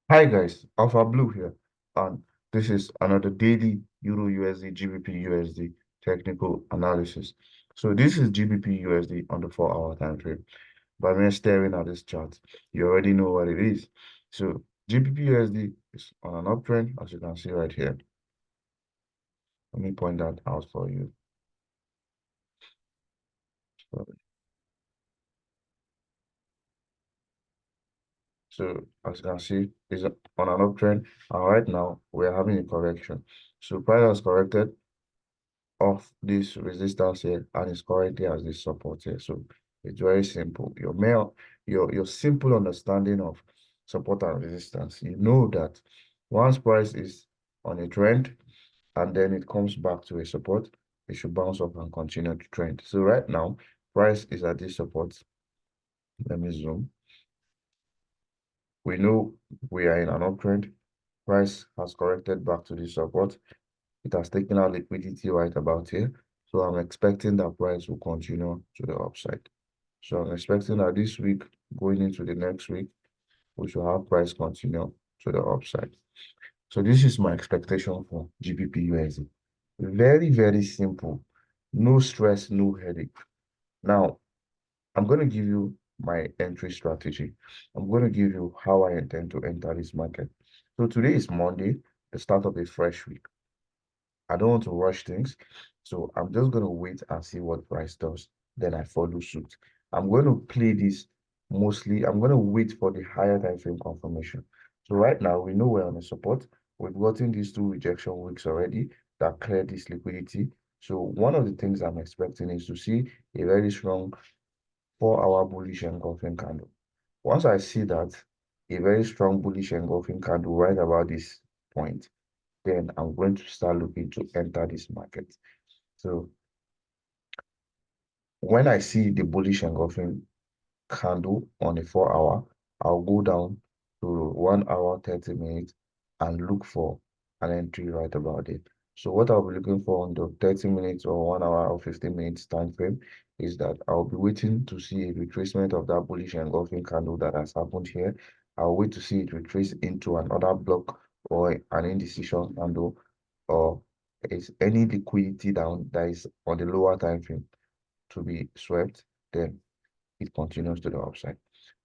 Hi guys, AlphaBlue here, and this is another daily Euro USD GBP USD technical analysis. So this is GBP USD on the 4-hour time frame. By me staring at this chart, you already know what it is. So GBP USD is on an uptrend, as you can see right here. Let me point that out for you. So as you can see, it's on an uptrend, and right now we are having a correction. So price has corrected of this resistance here and is currently as this support here. So it's very simple. Your simple understanding of support and resistance, you know that once price is on a trend and then it comes back to a support, it should bounce up and continue to trend. So right now, price is at this support. Let me zoom. We know we are in an uptrend. Price has corrected back to the support. It has taken out liquidity right about here. So I'm expecting that price will continue to the upside. So I'm expecting that this week, going into the next week, we should have price continue to the upside. So this is my expectation for GBP USD. Very, very simple. No stress, no headache. Now, I'm going to give you my entry strategy. I'm going to give you how I intend to enter this market. So today is Monday, the start of a fresh week. I don't want to rush things. So I'm just going to wait and see what price does. Then I follow suit. I'm going to play this mostly. I'm going to wait for the higher time frame confirmation. So right now, we know we're on a support. We've gotten these two rejection weeks already that cleared this liquidity. So one of the things I'm expecting is to see a very strong 4-hour bullish engulfing candle. Once I see that, a very strong bullish engulfing candle right about this point, then I'm going to start looking to enter this market. So when I see the bullish engulfing candle on a 4-hour, I'll go down to 1 hour, 30 minutes and look for an entry right about it. So what I'll be looking for on the 30 minutes or 1 hour or 15 minutes time frame is that I'll be waiting to see a retracement of that bullish engulfing candle that has happened here. I'll wait to see it retrace into another block or an indecision candle, or is any liquidity down that is on the lower time frame to be swept, then it continues to the upside.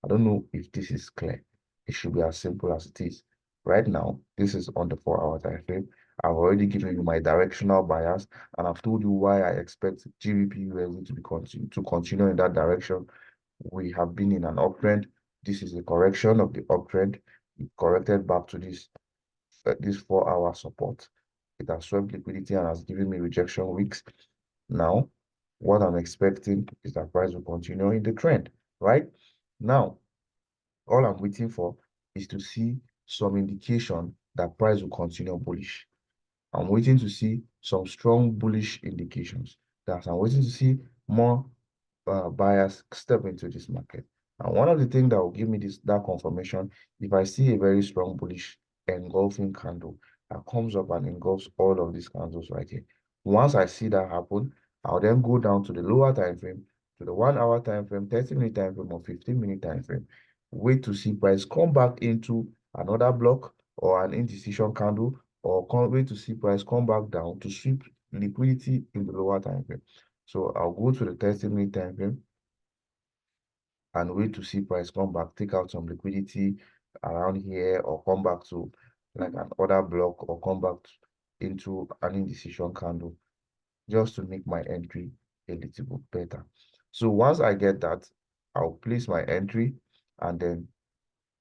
I don't know if this is clear. It should be as simple as it is. Right now, this is on the 4-hour time frame. I've already given you my directional bias, and I've told you why I expect GBP USD to continue in that direction. We have been in an uptrend. This is a correction of the uptrend. It corrected back to this 4-hour support. It has swept liquidity and has given me rejection weeks. Now, what I'm expecting is that price will continue in the trend, right? Now, all I'm waiting for is to see some indication that price will continue bullish. I'm waiting to see some strong bullish indications. I'm waiting to see more buyers step into this market. And one of the things that will give me that confirmation, if I see a very strong bullish engulfing candle that comes up and engulfs all of these candles right here. Once I see that happen, I'll then go down to the lower time frame, to the 1 hour time frame, 30-minute time frame, or 15-minute time frame. Wait to see price come back into another block or an indecision candle, or wait to see price come back down to sweep liquidity in the lower time frame. So I'll go to the 30-minute time frame and wait to see price come back, take out some liquidity around here, or come back to like an order block, or come back into an indecision candle, just to make my entry a little bit better. So once I get that, I'll place my entry and then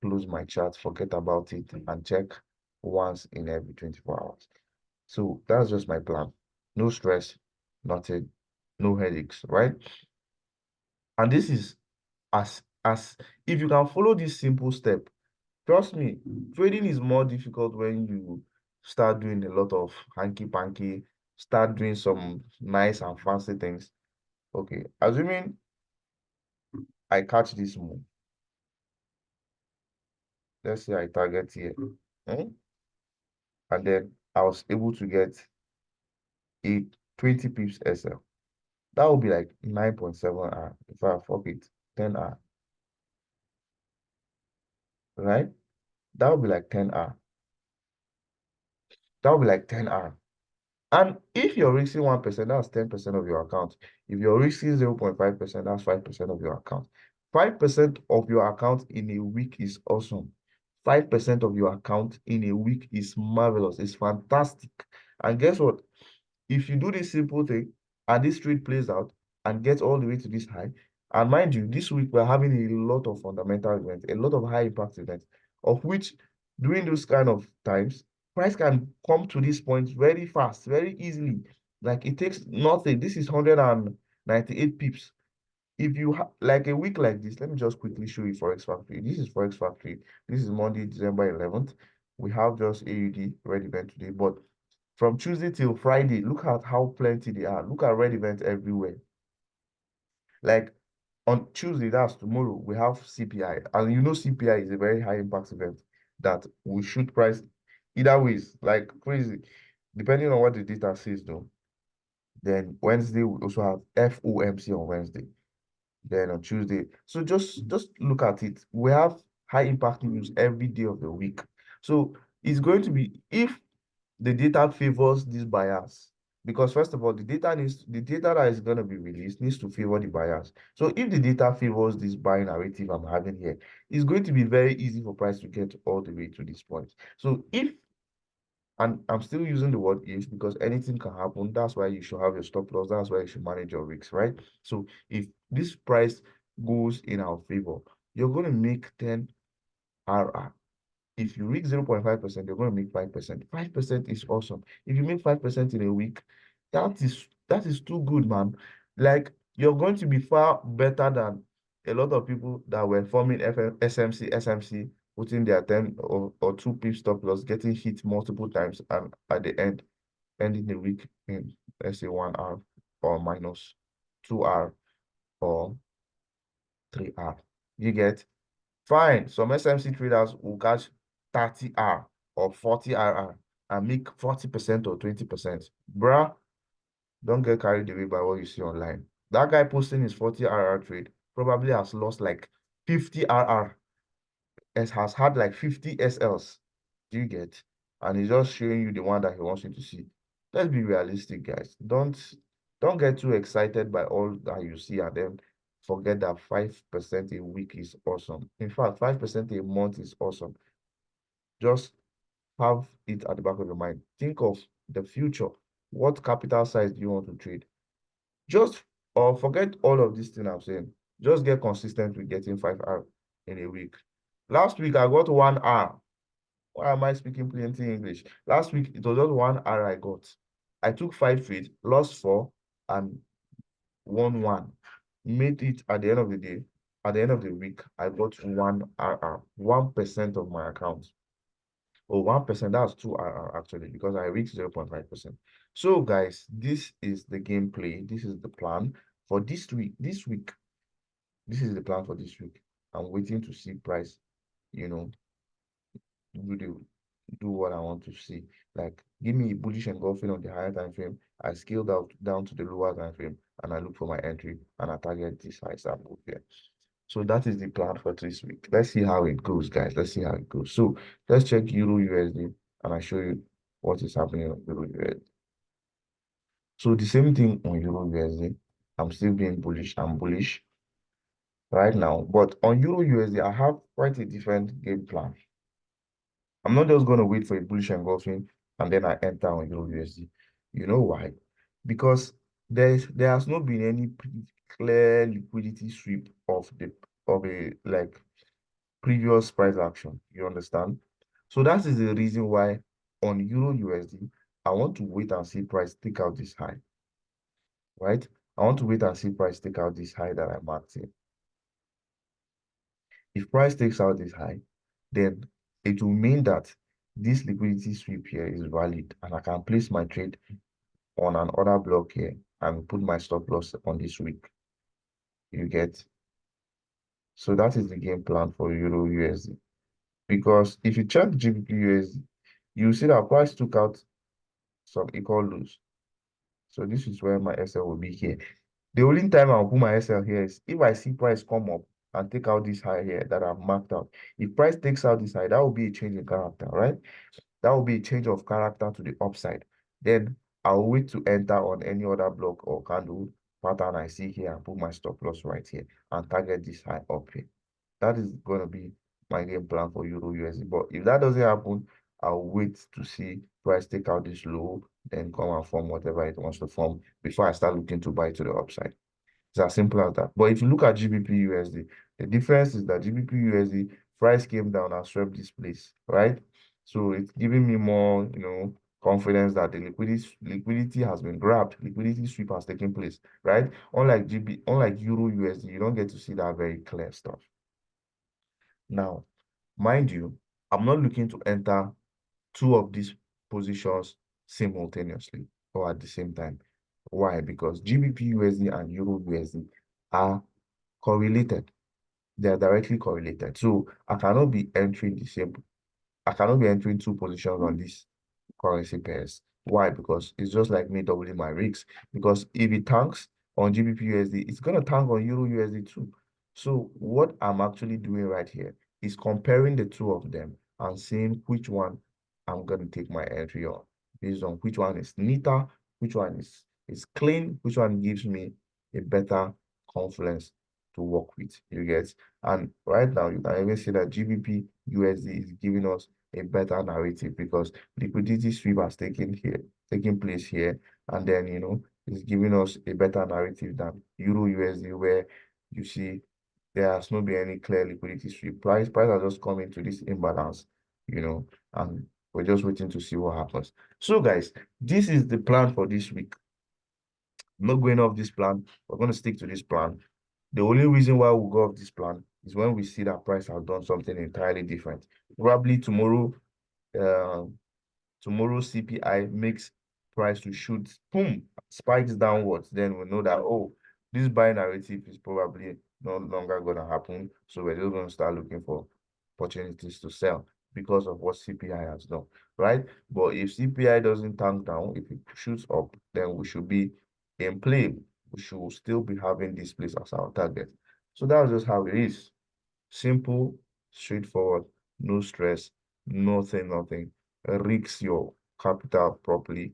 close my chart, forget about it, and check once in every 24 hours. So that's just my plan. No stress, nothing, no headaches, right? And this is as if you can follow this simple step, trust me, trading is more difficult when you start doing a lot of hanky-panky, start doing some nice and fancy things. Okay, assuming I catch this move, let's say I target here, and then I was able to get a 20 pips SL. That would be like 9.7 R. If I fuck it, 10 R, right? That would be like 10R. That would be like 10R. And if you're risking 1%, that's 10% of your account. If you're risking 0.5%, that's 5% of your account. 5% of your account in a week is awesome. 5% of your account in a week is marvelous. It's fantastic. And guess what? If you do this simple thing and this trade plays out and gets all the way to this high, and mind you, this week we're having a lot of fundamental events, a lot of high impact events, of which during those kind of times, price can come to this point very fast, very easily. Like it takes nothing. This is 198 pips. If you have like a week like this, let me just quickly show you Forex Factory. This is Forex Factory. This is Monday, December 11th. We have just AUD red event today, but from Tuesday till Friday, look at how plenty they are. Look at red events everywhere. Like on Tuesday, that's tomorrow, we have CPI. And you know CPI is a very high impact event that we should price either ways, like crazy. Depending on what the data says though. Then Wednesday, we also have FOMC on Wednesday. Then on Tuesday. So just look at it. We have high impact news every day of the week. So it's going to be, if the data favors these buyers, because first of all, the data that is going to be released needs to favor the buyers. So if the data favors this buying narrative I'm having here, it's going to be very easy for price to get all the way to this point. So if, and I'm still using the word if because anything can happen, that's why you should have your stop loss, that's why you should manage your risks, right? So if this price goes in our favor, you're going to make 10 RR. If you reach 0.5%, you're going to make 5%. 5% is awesome. If you make 5% in a week, that is too good, man. Like you're going to be far better than a lot of people that were forming SMC, putting their 10 or 2 pip stop loss, getting hit multiple times, and at the end, ending the week in, let's say, 1R or minus 2R or 3R. You get? Fine, some SMC traders will catch 30R or 40RR and make 40% or 20%. Bruh, don't get carried away by what you see online. That guy posting his 40RR trade probably has lost like 50RR, has had like 50 SLs. Do you get? And he's just showing you the one that he wants you to see. Let's be realistic, guys. Don't get too excited by all that you see and then forget that 5% a week is awesome. In fact, 5% a month is awesome. Just have it at the back of your mind. Think of the future. What capital size do you want to trade? Just or forget all of this thing I'm saying. Just get consistent with getting 5R in a week. Last week I got 1R. Why am I speaking plenty English? Last week it was just 1R I got. I took 5 trades, lost 4, and won 1. Made it at the end of the day. At the end of the week, I got 1RR, 1% of my account. Oh, 1%, that's 2RR actually, because I reached 0.5%. So guys, this is the gameplay. This is the plan for this week. This is the plan for this week. I'm waiting to see price, you know, do what I want to see. Like give me bullish engulfing on the higher time frame. I scaled out down to the lower time frame and I look for my entry and I target this high sample here. So that is the plan for this week. Let's see how it goes, guys. Let's see how it goes. So let's check Euro USD and I show you what is happening on Euro USD. So the same thing on Euro USD. I'm still being bullish. I'm bullish right now. But on Euro USD, I have quite a different game plan. I'm not just going to wait for a bullish engulfing and then I enter on Euro USD. You know why? Because there has not been any clear liquidity sweep of a like previous price action. You understand? So that is the reason why on Euro USD, I want to wait and see price take out this high, right? I want to wait and see price take out this high that I marked here. If price takes out this high, then it will mean that this liquidity sweep here is valid and I can place my trade on an order block here and put my stop loss on this week. You get? So that is the game plan for Euro USD. Because if you check GBP USD, you see that price took out some equal lows. So this is where my SL will be here. The only time I'll put my SL here is if I see price come up and take out this high here that I've marked out. If price takes out this high, that will be a change in character, right? That will be a change of character to the upside. Then I'll wait to enter on any other block or candle pattern I see here and put my stop loss right here and target this high up here. That is going to be my game plan for Euro USD. But if that doesn't happen, I'll wait to see price take out this low, then come and form whatever it wants to form before I start looking to buy to the upside. It's as simple as that. But if you look at GBP USD, the difference is that GBP USD price came down and swept this place, right? So it's giving me more, confidence that the liquidity has been grabbed, liquidity sweep has taken place, right? Unlike Euro USD, you don't get to see that very clear stuff. Now, mind you, I'm not looking to enter two of these positions simultaneously or at the same time. Why? Because GBP USD and Euro USD are correlated. They are directly correlated. So I cannot be entering two positions on this currency pairs. Why? Because it's just like me doubling my risks. Because if it tanks on GBP USD, it's going to tank on Euro USD too. So what I'm actually doing right here is comparing the two of them and seeing which one I'm going to take my entry on based on which one is neater, which one is clean, which one gives me a better confidence to work with. You get? And right now, you can even see that GBP USD is giving us a better narrative because liquidity sweep has taken place here, and then it's giving us a better narrative than Euro USD, where you see there has not been any clear liquidity sweep. Price has just come into this imbalance, and we're just waiting to see what happens. So guys, this is the plan for this week. I'm not going off this plan. We're going to stick to this plan. The only reason why we'll go off this plan is when we see that price has done something entirely different. Probably tomorrow, tomorrow's CPI makes price to shoot, boom, spikes downwards. Then we know that, oh, this buy narrative is probably no longer going to happen. So we're just going to start looking for opportunities to sell because of what CPI has done, right? But if CPI doesn't tank down, if it shoots up, then we should be in play. We should still be having this place as our target. So that's just how it is. Simple, straightforward, no stress, nothing. Risk your capital properly.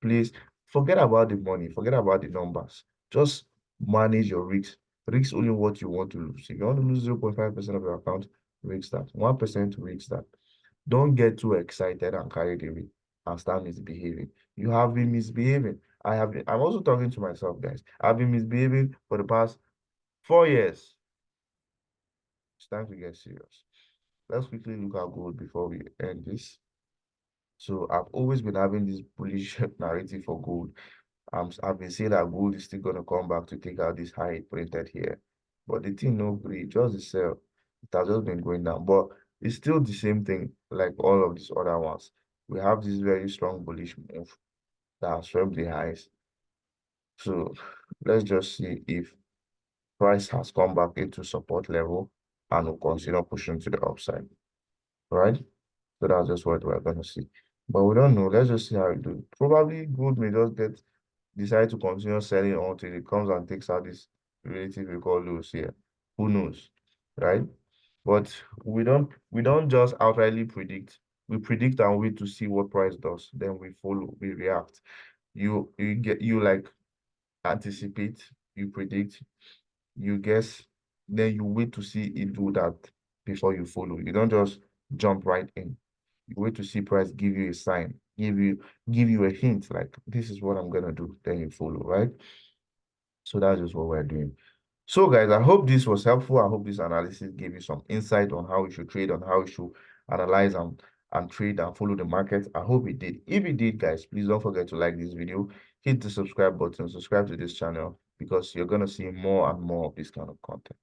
Please forget about the money, forget about the numbers. Just manage your risks. Risk only what you want to lose. If you want to lose 0.5% of your account, risk that. 1% risk that. Don't get too excited and carried away and start misbehaving. You have been misbehaving. I'm also talking to myself, guys. I've been misbehaving for the past 4 years. It's time to get serious. Let's quickly look at gold before we end this. So I've always been having this bullish narrative for gold. I've been saying that gold is still going to come back to take out this high it printed here. But the thing no greed, just the sell. It has just been going down. But it's still the same thing like all of these other ones. We have this very strong bullish move that has swept the highs. So let's just see if price has come back into support level and will consider pushing to the upside. Right? So that's just what we're going to see. But we don't know. Let's just see how it do. Probably gold may just decide to continue selling until it comes and takes out this relative we call lows here. Who knows, right? But we don't just outrightly predict. We predict and wait to see what price does. Then we follow, we react. You like anticipate, you predict, you guess, then you wait to see it do that before you follow. You don't just jump right in. You wait to see price give you a sign, give you a hint, like this is what I'm gonna do, then you follow, right? So that's just what we're doing. So guys, I hope this was helpful. I hope this analysis gave you some insight on how you should trade, on how you should analyze and trade and follow the market. I hope it did. If it did, guys, please don't forget to like this video, hit the subscribe button, subscribe to this channel because you're going to see more and more of this kind of content.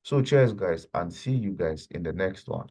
So cheers, guys, and see you guys in the next one.